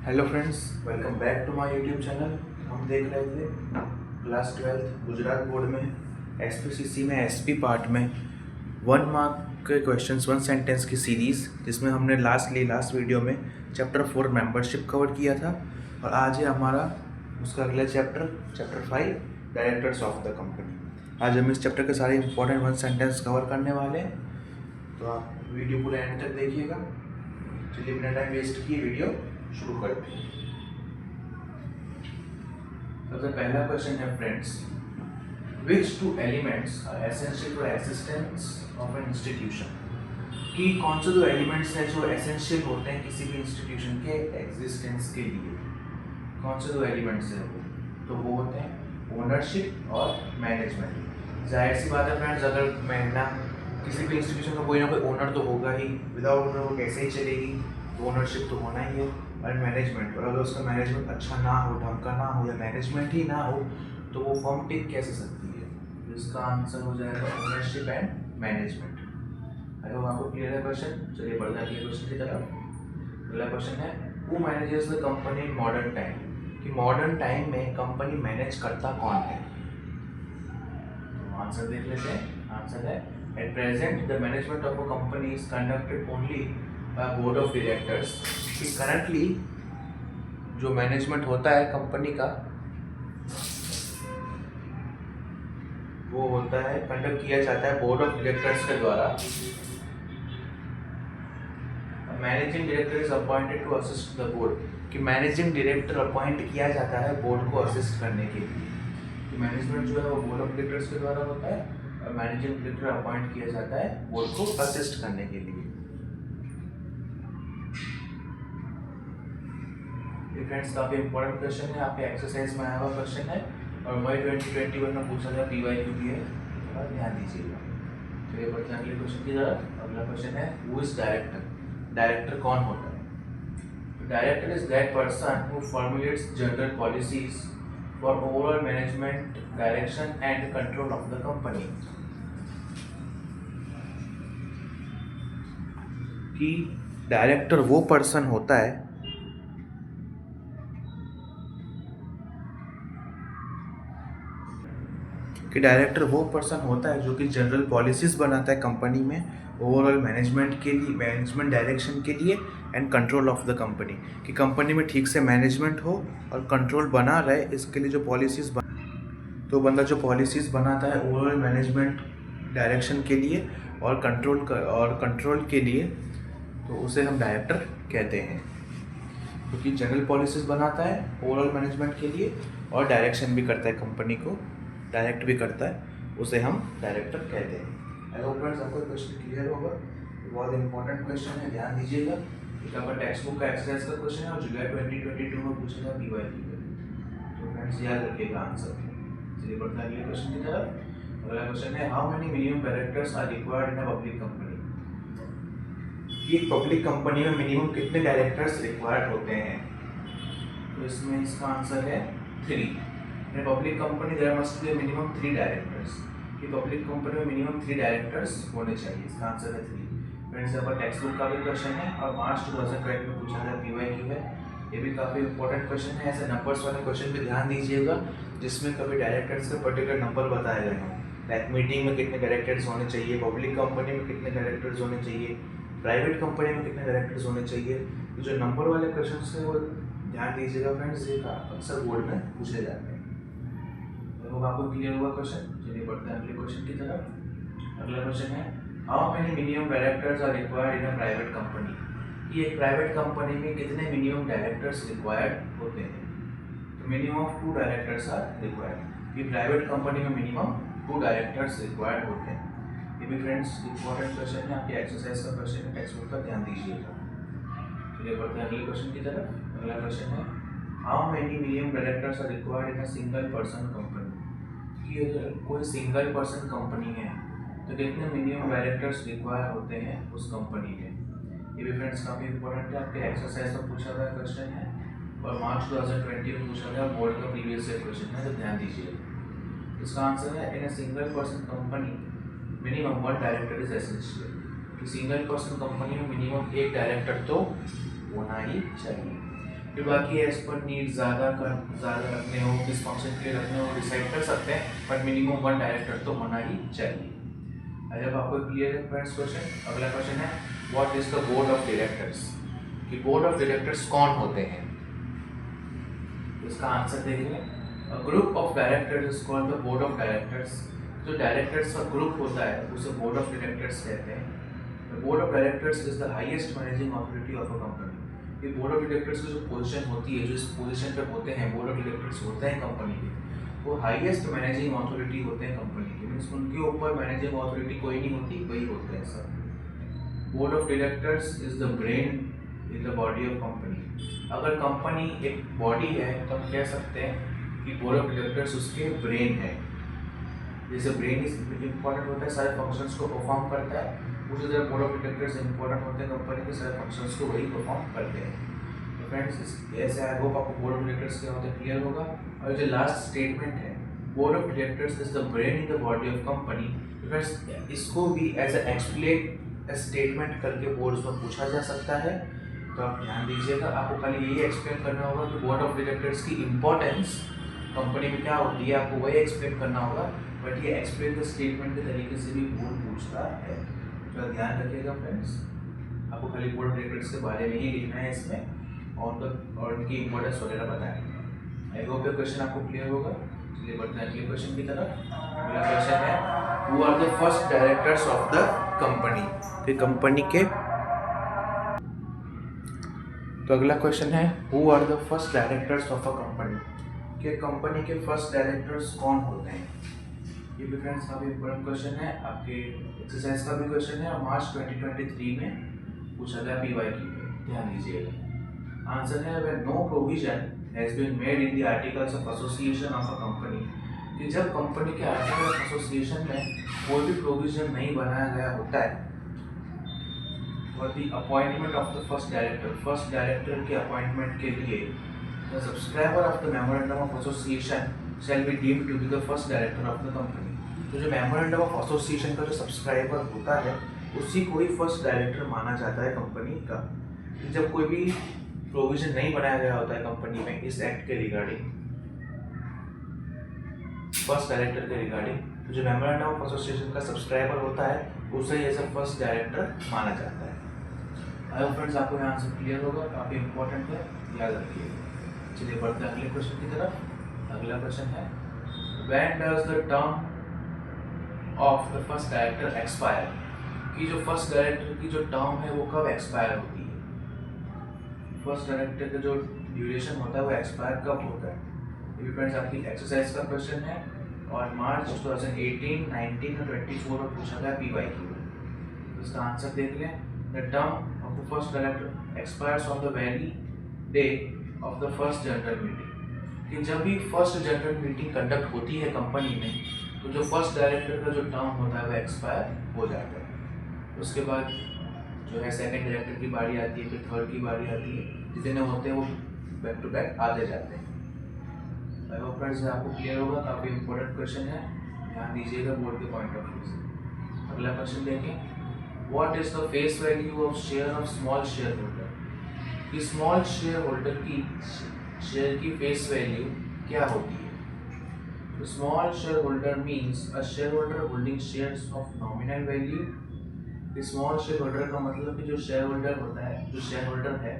Hello friends, welcome back to my YouTube channel. हम देख रहे थे क्लास 12 गुजरात बोर्ड में एसपीसीसी में एसपी पार्ट में 1 मार्क के क्वेश्चंस 1 सेंटेंस की सीरीज़, जिसमें हमने लास्ट वीडियो में चैप्टर 4 मेंबरशिप कवर किया था। और आज है हमारा उसका अगला chapter 5 directors of the company. आज हम इस चैप्टर के सारे इंपॉर्टेंट 1 सेंटेंस कवर करने वाले हैं, तो आप वीडियो पूरे एंड तक देखिएगा। चलिए बिना टाइम वेस्ट किए वीडियो शुरू करते हैं। सबसे पहला क्वेश्चन है friends, which two elements are essential for existence of an institution. कि कौन से दो एलिमेंट्स हैं जो एसेंशियल होते हैं किसी भी इंस्टीट्यूशन के एग्जिस्टेंस के लिए। कौन से दो एलिमेंट्स हैं वो? तो वो होते हैं ओनरशिप और मैनेजमेंट। जाहिर सी बात है फ्रेंड्स, अगर मैं किसी भी इंस्टीट्यूशन का कोई ना कोई ओनर तो होगा ही, विदाउट ओनर वो कैसे ही चलेगी, तो ओनरशिप तो होना ही है। और मैनेजमेंट, और अगर उसका मैनेजमेंट अच्छा ना हो, ढंग का ना हो, या मैनेजमेंट ही ना हो, तो वो फर्म टिक कैसे सकती है? तो इसका आंसर हो जाएगा ownership and management. I hope आपको क्लियर है क्वेश्चन। चलिए बढ़ते हैं अगले क्वेश्चन की तरफ। अगला क्वेश्चन है, who manages the company in modern time. कि मॉडर्न टाइम में कंपनी मैनेज करता कौन है? तो आंसर देख लेते हैं। आंसर है, at present the management of a company is conducted only by board of directors. कि करंटली जो मैनेजमेंट होता है कंपनी का, वो होता है, कंडक्ट किया जाता है बोर्ड ऑफ डायरेक्टर्स के द्वारा। Managing director is appointed to assist the board. कि मैनेजिंग डायरेक्टर अपॉइंट किया जाता है बोर्ड को असिस्ट करने के लिए। कि मैनेजमेंट जो है वो बोर्ड ऑफ डायरेक्टर्स के द्वारा होता है, और मैनेजिंग डायरेक्टर अपॉइंट किया जाता है बोर्ड को असिस्ट करने के लिए। फ्रेंड्स, काफी इंपॉर्टेंट क्वेश्चन है, आपके एक्सरसाइज में आया हुआ क्वेश्चन है, और वही 2021 में पूछा गया, PYQ भी है, थोड़ा ध्यान दीजिएगा। चलिए बढ़ते हैं अगले क्वेश्चन की तरफ। अगला क्वेश्चन है, हु इज डायरेक्टर। डायरेक्टर कौन होता है? Director is that person who formulates general policies for overall management, direction and control of the company. कि डायरेक्टर वो पर्सन होता है जो कि जनरल पॉलिसीज बनाता है कंपनी में, ओवरऑल मैनेजमेंट के लिए, मैनेजमेंट डायरेक्शन के लिए, and control of the company. कि कंपनी में ठीक से मैनेजमेंट हो और कंट्रोल बना रहे, इसके लिए जो पॉलिसीज तो बंदा जो पॉलिसीज बनाता है ओवरऑल मैनेजमेंट डायरेक्शन के लिए और कंट्रोल के लिए, तो उसे हम डायरेक्टर कहते हैं। क्योंकि जनरल पॉलिसीज बनाता है ओवरऑल मैनेजमेंट के लिए और डायरेक्शन भी करता है, कंपनी को डायरेक्ट भी करता है, उसे हम डायरेक्टर कहते हैं। आई होप फ्रेंड्स आपको क्वेश्चन क्लियर होगा। बहुत इंपॉर्टेंट क्वेश्चन है, ध्यान दीजिएगा। एक आपका टेक्स्ट बुक का एक्सरसाइज का क्वेश्चन है और जुलाई 2022 में पूछा था PYQ में, तो फ्रेंड्स याद रखिएगा आंसर। चलिए बढ़ते हैं अगले क्वेश्चन की तरफ। अगला क्वेश्चन है, how many minimum directors are required in a public company. कि एक पब्लिक कंपनी में मिनिमम कितने डायरेक्टर्स रिक्वायर्ड होते हैं? तो इसमें इसका आंसर है 3। In public company there must be minimum 3 directors. कि पब्लिक कंपनी में मिनिमम 3 डायरेक्टर्स होने चाहिए, इसका आंसर है 3। फ्रेंड्स, यहाँ पर टेक्स्ट बुक का भी क्वेश्चन है और मार्च 2012 में पूछा था, PYQ है। ये भी काफ़ी इंपॉर्टेंट क्वेश्चन है। ऐसे नंबर्स वाले क्वेश्चन पे ध्यान दीजिएगा जिसमें कभी डायरेक्टर्स का पर्टिकुलर नंबर बताए गए हों। लाइक मीटिंग में कितने डायरेक्टर्स होने चाहिए, पब्लिक कंपनी में कितने डायरेक्टर्स होने चाहिए, प्राइवेट कंपनी में कितने डायरेक्टर्स होने चाहिए। तो जो नंबर वाले क्वेश्चन है वो ध्यान दीजिएगा फ्रेंड्स, ये अक्सर बोर्ड में पूछे जाते हैं। तो आपको क्लियर हुआ क्वेश्चन। चलिए बढ़ते हैं अगले क्वेश्चन की तरफ। अगला क्वेश्चन है, how many minimum directors are required in a private company. कि एक प्राइवेट कंपनी में कितने मिनिमम डायरेक्टर्स रिक्वायर्ड होते हैं? तो minimum of 2 directors are required. कि प्राइवेट कंपनी में मिनिमम 2 डायरेक्टर्स रिक्वायर्ड होते हैं। ये भी फ्रेंड्स इंपॉर्टेंट क्वेश्चन है, आपके एक्सरसाइज का क्वेश्चन है, टेक्स्ट बुक का ध्यान दीजिएगा। चलिए बढ़ते हैं अगले क्वेश्चन की तरफ। अगला क्वेश्चन है, how many minimum directors are required in a single person company. कि अगर कोई सिंगल पर्सन कंपनी है तो कितने मिनिमम डायरेक्टर्स रिक्वायर होते हैं उस कंपनी में। ये भी फ्रेंड्स काफ़ी इंपॉर्टेंट है, आपके एक्सरसाइज में पूछा गया क्वेश्चन है और मार्च 2020 में पूछा गया, बोर्ड का प्रीवियस ईयर क्वेश्चन है, तो ध्यान दीजिए। इसका आंसर है, in a single person company minimum 1 director is essential. कि सिंगल पर्सन कंपनी में मिनिमम 1 डायरेक्टर तो होना ही चाहिए। फिर बाकी एज पर नीड ज़्यादा रखने हो, किस फंक्शन के लिए रखने हो डिसाइड कर सकते हैं, बट मिनिमम 1 डायरेक्टर तो होना ही चाहिए। जब आपको क्लियर है फ्रेंड्स क्वेश्चन, अगला क्वेश्चन है what is the board of directors, कि बोर्ड ऑफ डायरेक्टर्स कौन होते हैं। इसका आंसर देखिए, a group of directors is called the board of directors. जो डायरेक्टर्स का ग्रुप होता है उसे बोर्ड ऑफ डायरेक्टर्स कहते हैं। The board of directors is the highest managing authority of a company. ये बोर्ड ऑफ डायरेक्टर्स की जो पोजीशन होती है, जो इस पोजीशन पे होते हैं, बोर्ड ऑफ डायरेक्टर्स होते हैं कंपनी के, वो हाईएस्ट मैनेजिंग अथॉरिटी होते हैं कंपनी के। मीन्स उनके ऊपर मैनेजिंग अथॉरिटी कोई नहीं होती, वही होते हैं सब। Board of directors is the brain in the body of company. अगर कंपनी एक बॉडी है तो हम कह सकते हैं कि बोर्ड ऑफ डायरेक्टर्स उसके ब्रेन है। जैसे ब्रेन इज इम्पोर्टेंट होता है, सारे फंक्शंस को परफॉर्म करता है, उसी तरह बोर्ड ऑफ डायरेक्टर्स इम्पोर्टेंट होते हैं कंपनी के, सारे फंक्शंस को वही परफॉर्म करते हैं। तो फ्रेंड्स ऐसे आई होप आपको बोर्ड ऑफ डायरेक्टर्स क्या होता है क्लियर होगा। और जो लास्ट स्टेटमेंट है, board of directors is the brain in the body of company, friends इसको भी एज ए एक्सप्लेन स्टेटमेंट करके बोर्ड्स में पूछा जा सकता है। तो आप ध्यान दीजिएगा, आपको खाली यही एक्सप्लेन करना होगा कि बोर्ड ऑफ डायरेक्टर्स की इंपॉर्टेंस कंपनी में क्या होती है, आपको वही एक्सप्लेन करना होगा। बट ये एक्सप्लेन द स्टेटमेंट के तरीके से भी बोर्ड पूछता है, तो ध्यान रखिएगा फ्रेंड्स। आपको खाली बोर्ड ऑफ डायरेक्टर्स के बारे में ही लिखना है इसमें, और उनकी इंपॉर्टेंस वगैरह बतानी है। आई होप ये क्वेश्चन आपको क्लियर होगा। चलिए बढ़ते हैं अगले क्वेश्चन की तरफ। अगला क्वेश्चन है who are the first directors of the company, company के। तो अगला क्वेश्चन है who are the first directors of a company, कि कंपनी के फर्स्ट डायरेक्टर्स कौन होते हैं। ये भी फ्रेंड्स काफी इंपॉर्टेंट क्वेश्चन है, आपके एक्सरसाइज का भी क्वेश्चन है और मार्च 2023 में पूछा गया पीवाईक्यू में, ध्यान दीजिएगा। आंसर है when no provision has been made in the articles of association of a company, कि जब कंपनी के आर्टिकल ऑफ एसोसिएशन में कोई भी प्रोविजन नहीं बनाया गया होता है, और the appointment of the first director के अपॉइंटमेंट के लिए the subscriber of the memorandum of association shall be deemed to be the first director of the company. तो जो मेमोरेंडम ऑफ एसोसिएशन का जो सब्सक्राइबर होता है उसी को ही फर्स्ट डायरेक्टर माना जाता है कंपनी का। जब कोई भी प्रोविजन नहीं बनाया गया होता है कंपनी में इस एक्ट के रिगार्डिंग, फर्स्ट डायरेक्टर के रिगार्डिंग, तो जो मेमोरेंडम ऑफ एसोसिएशन का सब्सक्राइबर होता है उसे एज अ फर्स्ट डायरेक्टर माना जाता है। आई होप फ्रेंड्स आपको यहाँ आंसर क्लियर होगा, काफ़ी इंपॉर्टेंट है, याद रखिएगा। चलिए बढ़ते हैं अगले क्वेश्चन की तरफ। अगला क्वेश्चन है when does the term of the first director expire, कि जो फर्स्ट डायरेक्टर की जो टर्म है वो कब एक्सपायर होती है। फर्स्ट डायरेक्टर का जो ड्यूरेशन होता है वो एक्सपायर कब होता है। ये फ्रेंड्स आपकी एक्सरसाइज का क्वेश्चन है और मार्च 2018, 19 और 24 में पूछा गया पीवाईक्यू में। तो इसका आंसर देख लें। The term of the first director expires on the very day of the first general meeting, कि जब भी फर्स्ट जनरल मीटिंग कंडक्ट होती है कंपनी में तो जो फर्स्ट डायरेक्टर का जो टर्म होता है वो एक्सपायर हो जाता है। उसके बाद जो है सेकंड डायरेक्टर की बारी आती है, फिर थर्ड की बारी आती है, जितने होते हैं वो बैक टू बैक आते जाते हैं। आई होप फ्रेंड्स आपको क्लियर होगा, काफ़ी इंपॉर्टेंट क्वेश्चन है, ध्यान दीजिएगा बोर्ड के पॉइंट ऑफ व्यू से। अगला क्वेश्चन देखें, what is the face value of share of small share holder, कि स्मॉल शेयर होल्डर की शेयर की फेस वैल्यू क्या होती है। तो small share holder means a share holder holding shares of nominal value. Small share holder का मतलब कि जो शेयर होल्डर होता है, जो शेयर होल्डर है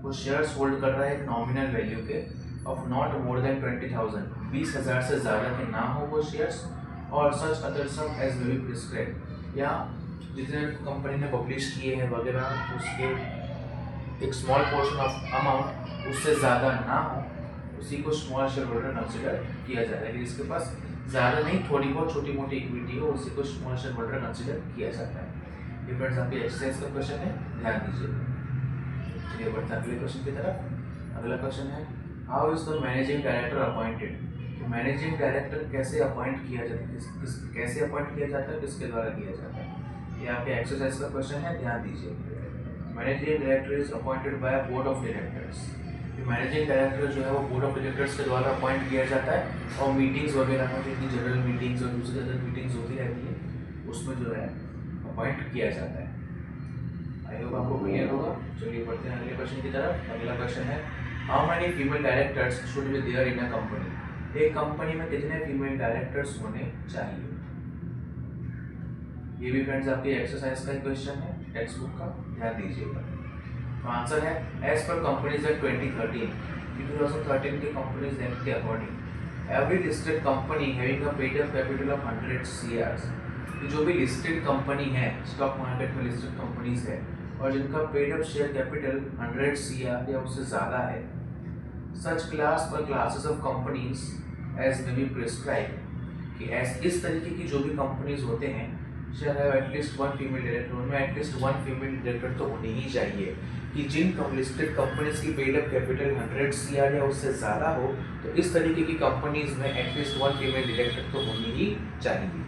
वो शेयर्स होल्ड कर रहा है एक नॉमिनल वैल्यू के ऑफ नॉट मोर देन 20,000, 20,000 से ज़्यादा के ना हो वो शेयर्स, और such other sum as may be prescribed, या जितने कंपनी ने पब्लिश किए हैं वगैरह उसके एक स्मॉल पोर्शन ऑफ अमाउंट उससे ज़्यादा ना हो, उसी को स्मॉल शेयर होल्डर कंसिडर किया जाता है। कि जिसके पास ज़्यादा नहीं थोड़ी बहुत छोटी मोटी इक्विटी हो उसी को स्मॉल शेयर होल्डर कंसिडर किया जाता है। ये फ्रेंड्स आपके एक्सरसाइज का क्वेश्चन है, ध्यान दीजिए। चलिए बढ़ते हैं अगले क्वेश्चन की तरफ। अगला क्वेश्चन है how is the managing director appointed, तो मैनेजिंग डायरेक्टर कैसे अपॉइंट किया जाता है, कैसे अपॉइंट किया जाता है, किसके द्वारा किया जाता है। ये आपके एक्सरसाइज का क्वेश्चन है, ध्यान दीजिए। Managing director is appointed by board of directors, managing director जो है वो बोर्ड ऑफ डायरेक्टर्स के द्वारा अपॉइंट किया जाता है, और मीटिंग्स वगैरह में जितनी जनरल मीटिंग्स और दूसरी अदर मीटिंग्स होती रहती है उसमें जो है अपॉइंट किया जाता है। आई होप आपको क्लियर होगा। चलिए बढ़ते हैं अगले क्वेश्चन की तरफ। अगला क्वेश्चन है how many female directors should be there in a company, एक कंपनी में कितने फीमेल डायरेक्टर्स होने चाहिए। ये भी फ्रेंड्स आपके एक्सरसाइज का क्वेश्चन है टेक्स्ट बुक का, ध्यान दीजिएगा। तो आंसर है एज पर कंपनीज एक्ट 2013 के कंपनीज एक्ट के according every listed company having a paid up capital of 100 CRs, जो भी लिस्टेड कंपनी है स्टॉक मार्केट में लिस्टेड कंपनीज है और जिनका paid up share capital 100 CR या उससे ज़्यादा है, सच क्लास पर classes of companies as may be prescribe, कि इस तरीके की जो भी कंपनीज होते हैं shall have at least one female director, उनमें एटलीस्ट वन फीमेल डायरेक्टर तो होनी ही चाहिए, कि जिन लिस्टेड कंपनीज की पेड अप कैपिटल 100 CR या उससे ज़्यादा हो, तो इस तरीके की कंपनीज में एटलीस्ट वन फीमेल डायरेक्टर तो होनी ही चाहिए।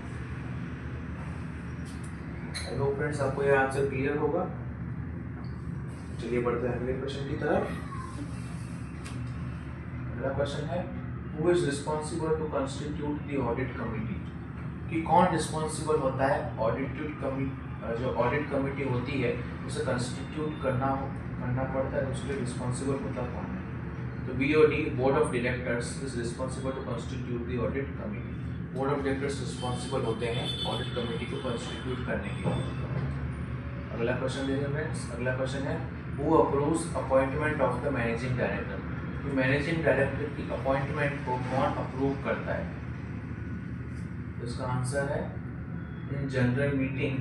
आई होप फ्रेंड्स आपको यह आंसर क्लियर होगा। चलिए बढ़ते हैं अगले क्वेश्चन की तरफ। अगला क्वेश्चन है who is responsible to constitute the audit committee, कि कौन रिस्पॉन्सिबल होता है जो ऑडिट कमिटी होती है उसे कंस्टिट्यूट करना पड़ता है, उसके लिए रिस्पॉन्सिबल होता कौन है। तो BOD board of directors is responsible to constitute the audit committee, board of directors responsible होते हैं ऑडिट कमेटी को कंस्टिट्यूट करने के लिए। अगला क्वेश्चन देखिए फ्रेंड्स, अगला क्वेश्चन है who approves appointment of the managing director, तो मैनेजिंग डायरेक्टर की अपॉइंटमेंट को कौन अप्रूव करता है। तो इसका आंसर है in general meeting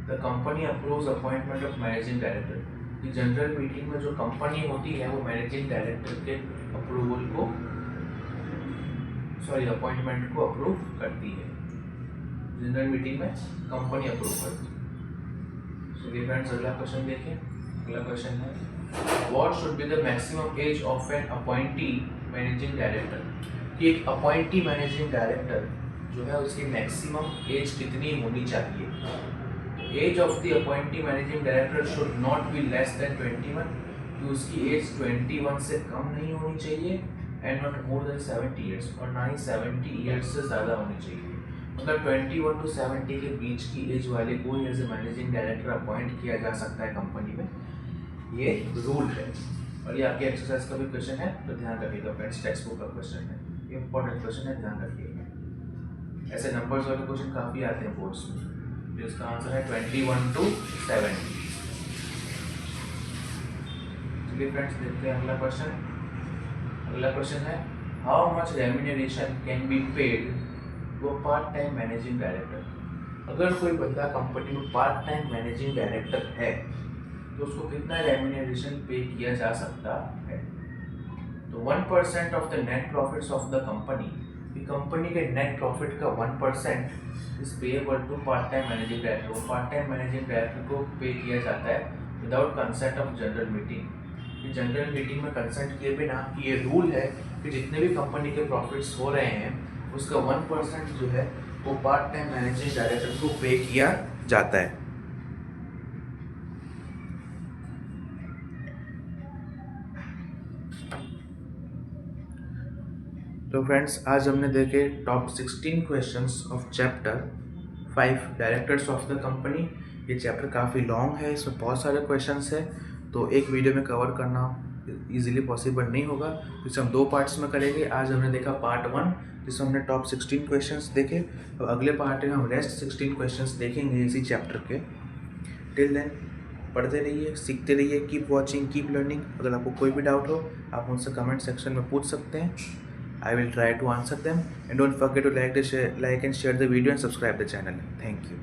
the company approves appointment of managing director, कि जनरल मीटिंग में जो कंपनी होती है वो मैनेजिंग डायरेक्टर के अप्रूवल को अपॉइंटमेंट को अप्रूव करती है, जनरल मीटिंग में कंपनी अप्रूव करती है। चलिए फ्रेंड्स अगला क्वेश्चन देखें। अगला क्वेश्चन है what should be the maximum age of an appointee managing director, कि एक अपॉइंटी मैनेजिंग डायरेक्टर जो है उसकी मैक्सिमम एज कितनी होनी चाहिए। Age of the appointee managing director should not be less than 21, कि उसकी एज 21 से कम नहीं होनी चाहिए, and not more than 70 years, और ना ही 70 ईयर्स से ज़्यादा होनी चाहिए। मतलब 21 to 70 के बीच की एज वाले को as a managing director appoint किया जा सकता है कंपनी में, ये रूल है। और ये आपके एक्सरसाइज का भी क्वेश्चन है, तो ध्यान रखिएगा फ्रेंड्स, टेक्स्ट बुक का क्वेश्चन है, ये इंपॉर्टेंट क्वेश्चन है, ध्यान रखिएगा। ऐसे नंबर्स वाले क्वेश्चन काफ़ी आते हैं बोर्ड्स में, तो इसका आंसर है 21 to 70। चलिए फ्रेंड्स देखते हैं अगला क्वेश्चन। अगला क्वेश्चन है how much remuneration can be paid to a part time managing director, अगर कोई बंदा कंपनी में पार्ट टाइम मैनेजिंग डायरेक्टर है तो उसको कितना रेम्यूनरेशन पे किया जा सकता है। तो 1% of the net profits of the company, company के नेट प्रॉफिट का 1% is payable to part time managing director, वो पार्ट टाइम मैनेजिंग डायरेक्टर को पे किया जाता है without consent of general meeting. General meeting में कंसेंट किए बिना, कि ये रूल है कि जितने भी कंपनी के प्रॉफिट्स हो रहे हैं उसका 1% जो है वो पार्ट टाइम मैनेजिंग डायरेक्टर को पे किया जाता है। तो फ्रेंड्स आज हमने देखे top 16 questions of chapter 5 directors of the company. ये चैप्टर काफ़ी लॉन्ग है, इसमें बहुत सारे क्वेश्चंस है, तो एक वीडियो में कवर करना इजीली पॉसिबल नहीं होगा, तो इसे हम 2 पार्ट्स में करेंगे। आज हमने देखा पार्ट 1 जिसमें हमने टॉप 16 क्वेश्चंस देखे, और अगले पार्ट में हम रेस्ट 16 क्वेश्चंस देखेंगे इसी चैप्टर के। टिल देन पढ़ते रहिए, सीखते रहिए, कीप वॉचिंग, कीप लर्निंग। अगर आपको कोई भी डाउट हो आप मुझसे कमेंट सेक्शन में पूछ सकते हैं, I will try to answer them, and don't forget to like and share the video and subscribe the channel. Thank you.